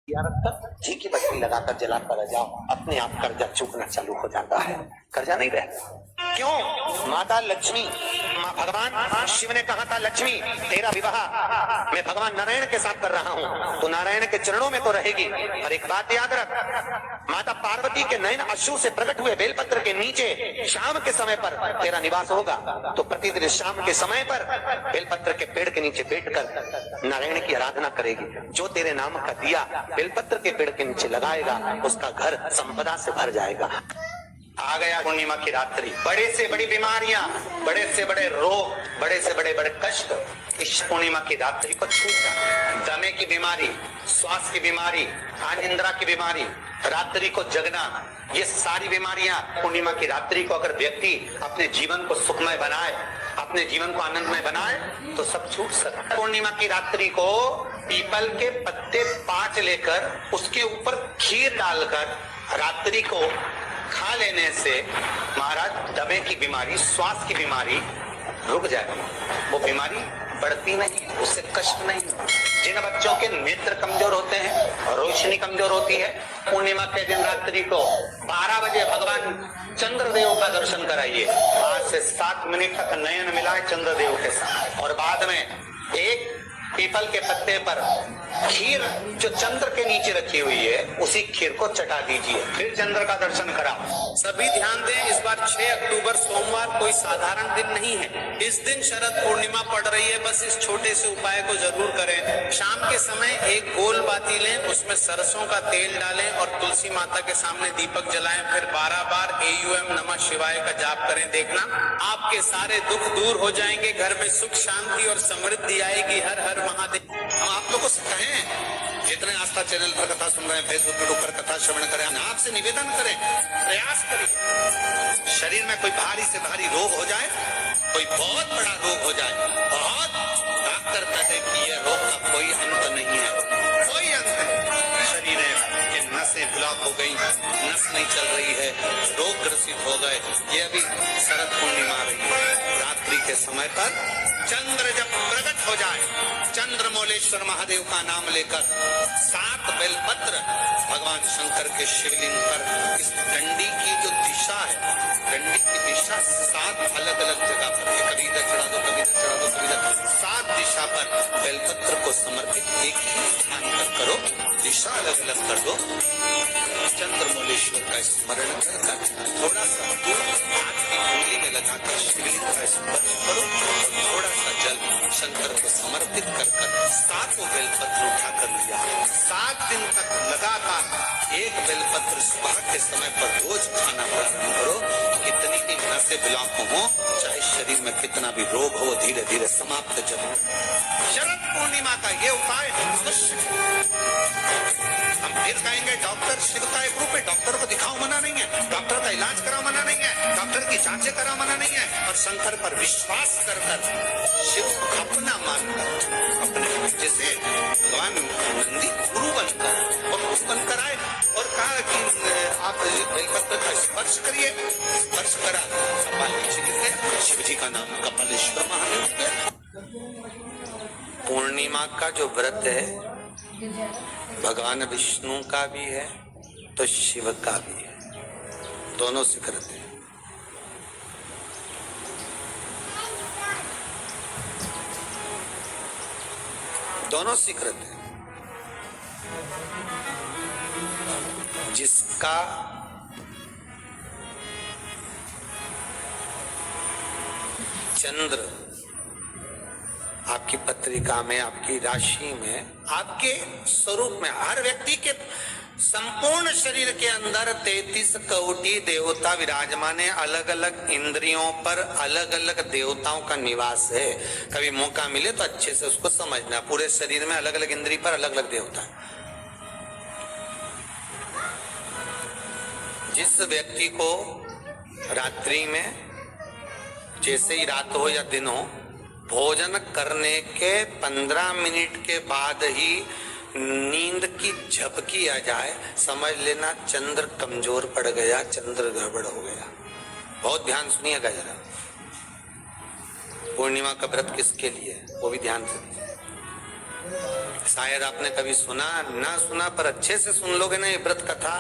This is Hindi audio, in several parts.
रखकर घी की बत्ती लगाकर जलाकर रह जाओ, अपने आप कर्जा चूकना चालू हो जाता है। कर्जा नहीं रहता। क्यों? माता लक्ष्मी, भगवान शिव ने कहा था, लक्ष्मी तेरा विवाह मैं भगवान नारायण के साथ कर रहा हूँ, तो नारायण के चरणों में तो रहेगी। और एक बात याद रख, माता पार्वती के नयन अश्रु से प्रकट हुए बेलपत्र के नीचे शाम के समय पर तेरा निवास होगा। तो प्रतिदिन शाम के समय पर बेलपत्र के पेड़ के नीचे बैठकर नारायण की आराधना करेगी। जो तेरे नाम का दिया बेलपत्र के पेड़ के नीचे लगाएगा, उसका घर संपदा से भर जाएगा। आ गया पूर्णिमा की रात्रि। बड़े से बड़ी बीमारियां, बड़े से बड़े रोग, बड़े से बड़े बड़े कष्ट इस पूर्णिमा की रात्रि को छूटा। दमे की बीमारी, श्वास की बीमारी, अनिद्रा की बीमारी, रात्रि को जगना, ये सारी बीमारियां पूर्णिमा की रात्रि को अगर व्यक्ति अपने जीवन को सुखमय बनाए, अपने जीवन को आनंदमय बनाए, तो सब छूट सकता है। पूर्णिमा की रात्रि को पीपल के पत्ते 5 लेकर उसके ऊपर खीर डालकर रात्रि को खा लेने से महाराज दमे की बीमारी, श्वास की बीमारी रुक जाएगी। वो बीमारी बढ़ती नहीं, उससे कष्ट नहीं। जिन बच्चों के नेत्र कमजोर होते हैं, रोशनी कमजोर होती है, पूर्णिमा के दिन रात्रि को 12 बजे भगवान चंद्रदेव का दर्शन कराइए। 5 से 7 मिनट तक नयन मिलाए चंद्रदेव के साथ, और बाद में एक पीपल के पत्ते पर खीर जो चंद्र के नीचे रखी हुई है, उसी खीर को चटा दीजिए, फिर चंद्र का दर्शन कराओ। सभी ध्यान दें, इस बार 6 अक्टूबर सोमवार कोई साधारण दिन नहीं है। इस दिन शरद पूर्णिमा पड़ रही है। बस इस छोटे से उपाय को जरूर करें। शाम के समय एक गोल बाती लें, उसमें सरसों का तेल डालें और तुलसी माता के सामने दीपक जलाएं। फिर 12 बार AUM नमः शिवाय का जाप करें। देखना आपके सारे दुख दूर हो जाएंगे, घर में सुख शांति और समृद्धि आएगी। हर हर महादेव। हम आप लोगों से कहें, जितने आस्था चैनल पर कथा सुन रहे हैं, फेसबुक यूट्यूब पर कथा श्रवण करें, आपसे निवेदन करें, प्रयास करें। शरीर में कोई भारी से भारी रोग हो जाए, कोई बहुत बड़ा रोग हो जाए, बहुत डॉक्टर कहते हैं कि यह रोग का कोई अंत नहीं है, कोई अंत नहीं। शरीर के नसें ब्लॉक हो गई, नस नहीं चल रही है, रोग ग्रसित हो गए, ये अभी शरद पूर्णिमा आ रही है। रात्रि के समय पर चंद्र जब प्रकट हो जाए, चंद्रमौलेश्वर महादेव का नाम लेकर 7 बेलपत्र भगवान शंकर के शिवलिंग पर, इस डंडी की जो दिशा है, डंडी की दिशा 7 अलग अलग जगह पर है, कभी इधर चढ़ा दो, कभी इधर चढ़ा दो, कभी इधर, 7 दिशा पर बेलपत्र को समर्पित एक ही स्थान पर करो, दिशा अलग अलग कर दो। चंद्रमौलेश्वर का स्मरण कर थोड़ा सा दूर हाथ की उंगली में लगाकर शिवलिंग का स्पर्श करो, थोड़ा सा जल शंकर को समर्पित कर 7 बेलपत्र उठाकर लिया। 7 दिन तक लगातार एक बेलपत्र सुबह के समय पर रोज खाना प्रारंभ करो। कितनी की नसें ब्लॉक हो, चाहे शरीर में कितना भी रोग हो, धीरे धीरे समाप्त जरूर। शरद पूर्णिमा का ये उपाय अवश्य। हम फिर कहेंगे डॉक्टर शिव का एक रूप है, डॉक्टर को दिखाओ मना नहीं है, डॉक्टर का इलाज कराओ मना नहीं है, डॉक्टर की जांचें कराओ मना नहीं है, और शंकर पर विश्वास कर शिव को अपना मानकर, अपने जैसे भगवान नंदी गुरु बनकर और गुरु बनकर आए और कहा कि आप बेलपत्र का स्पर्श करिए। स्पर्श करा, कपाल नीचे गिर गया, शिव जी का नाम कपालेश्वर महादेव। पूर्णिमा का जो व्रत है भगवान विष्णु का भी है तो शिव का भी है, दोनों से करते हैं। दोनों स्वीकृत है। जिसका चंद्र आपकी पत्रिका में, आपकी राशि में, आपके स्वरूप में, हर व्यक्ति के संपूर्ण शरीर के अंदर 33 कोटि देवता विराजमान है। अलग अलग इंद्रियों पर अलग अलग देवताओं का निवास है। कभी मौका मिले तो अच्छे से उसको समझना। पूरे शरीर में अलग अलग इंद्रिय पर अलग अलग देवता है। जिस व्यक्ति को रात्रि में, जैसे ही रात हो या दिन हो, भोजन करने के 15 मिनट के बाद ही नींद की झपकी आ जाए, समझ लेना चंद्र कमजोर पड़ गया, चंद्र गड़बड़ हो गया। बहुत ध्यान सुनिएगा जरा। पूर्णिमा का व्रत किसके लिए है वो भी ध्यान से। शायद आपने कभी सुना ना सुना, पर अच्छे से सुन लोगे ना ये व्रत कथा,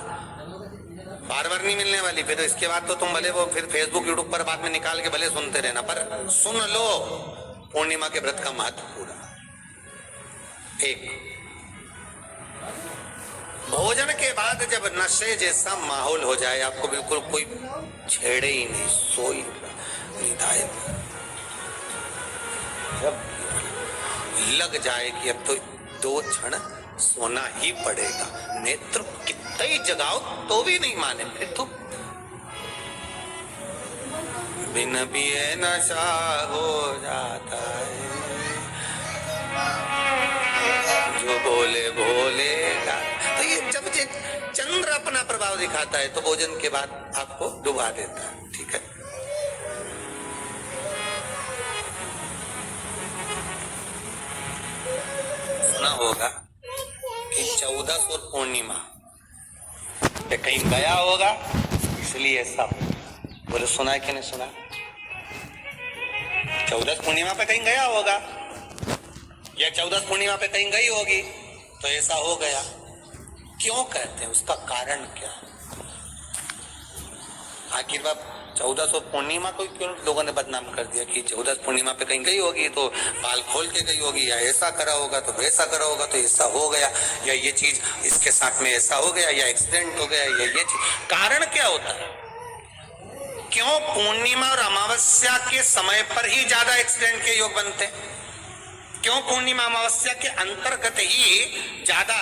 बार बार नहीं मिलने वाली। फिर इसके बाद तो तुम भले वो फिर फेसबुक यूट्यूब पर बाद में निकाल के भले सुनते रहना, पर सुन लो पूर्णिमा के व्रत का महत्व पूरा। एक, भोजन के बाद जब नशे जैसा माहौल हो जाए, आपको बिल्कुल कोई छेड़े ही नहीं, सोई निधाए, जब लग जाए कि अब तो 2 क्षण सोना ही पड़ेगा, नेत्र कितना ही जगाओ तो भी नहीं माने, फिर तो बिन पिए नशा हो जाता है, जो बोले भोलेगा। तो ये जब चंद्र अपना प्रभाव दिखाता है तो भोजन के बाद आपको डुबा देता है, ठीक है। सुना होगा कि 14 और पूर्णिमा पे कहीं गया होगा, इसलिए ऐसा बोले। सुना है कि नहीं सुना? 14 पूर्णिमा पे कहीं गया होगा या 14 पूर्णिमा पे कहीं गई होगी तो ऐसा हो गया। क्यों कहते हैं, उसका कारण क्या? आखिर बात 14 पूर्णिमा को क्यों लोगों ने बदनाम कर दिया कि 14 पूर्णिमा पे कहीं गई होगी तो बाल खोल के गई होगी, या ऐसा करा होगा तो वैसा करा होगा तो ऐसा हो गया, या ये चीज इसके साथ में ऐसा हो गया, या एक्सीडेंट हो गया, या ये चीज। कारण क्या होता है? क्यों पूर्णिमा और अमावस्या के समय पर ही ज्यादा एक्सीडेंट के योग बनते हैं? क्यों पूर्णिमा अमावस्या के अंतर्गत ही ज्यादा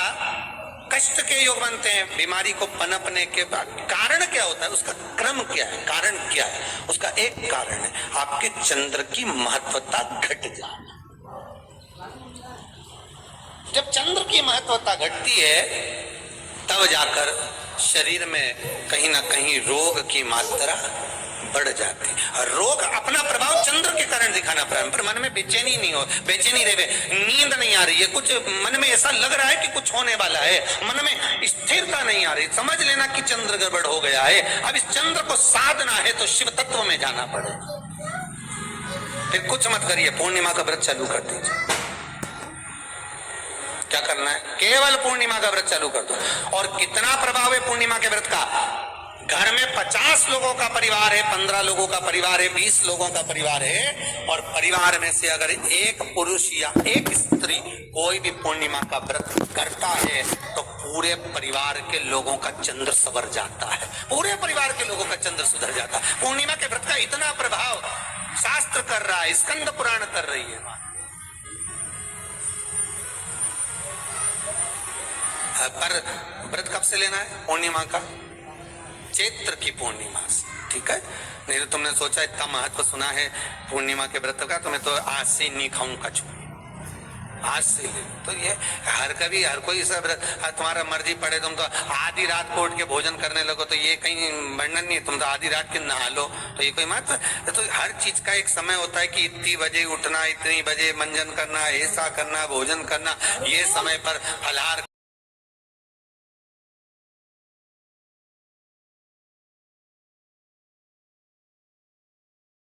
कष्ट के योग बनते हैं, बीमारी को पनपने के बाद? कारण क्या होता है? उसका क्रम क्या है? कारण क्या है? उसका एक कारण है आपके चंद्र की महत्वता घट जाना। जब चंद्र की महत्वता घटती है तब जाकर शरीर में कहीं ना कहीं रोग की मात्रा बढ़ जाती है। और रोग अपना प्रभाव चंद्र के कारण दिखाना प्रारंभ, पर मन में बेचैनी नहीं हो, बेचैनी रहे, नींद नहीं आ रही है, कुछ मन में ऐसा लग रहा है कि कुछ होने वाला है, मन में स्थिरता नहीं आ रही, समझ लेना कि चंद्र गड़बड़ हो गया है। अब इस चंद्र को साधना है तो शिव तत्व में जाना पड़ेगा। फिर कुछ मत करिए, पूर्णिमा का व्रत चालू कर दीजिए। क्या करना है? केवल पूर्णिमा का व्रत चालू कर दो। और कितना प्रभाव है पूर्णिमा के व्रत का? घर में 50 लोगों का परिवार है, 15 लोगों का परिवार है, 20 लोगों का परिवार है, और परिवार में से अगर एक पुरुष या एक स्त्री कोई भी पूर्णिमा का व्रत करता है तो पूरे परिवार के लोगों का चंद्र सवर जाता है, पूरे परिवार के लोगों का चंद्र सुधर जाता है। पूर्णिमा के व्रत का इतना प्रभाव शास्त्र कर रहा है, स्कंद पुराण कर रही है। पर व्रत कब से लेना है? पूर्णिमा का, चैत्र की पूर्णिमा से, ठीक है। नहीं तो तुमने सोचा इतना महत्व सुना है पूर्णिमा के व्रत का, तो मैं तो आज से नहीं खाऊं कछु, आज से ले। तो ये हर कोई सब तुम्हारा मर्जी पड़े, तुम तो आधी रात को उठ के भोजन करने लगो तो ये कहीं वर्णन नहीं है। तुम तो आधी रात के नहा लो तो ये कोई महत्व? तो हर चीज का एक समय होता है कि इतनी बजे उठना, इतनी बजे मंजन करना, ऐसा करना, भोजन करना, ये समय पर फलाहार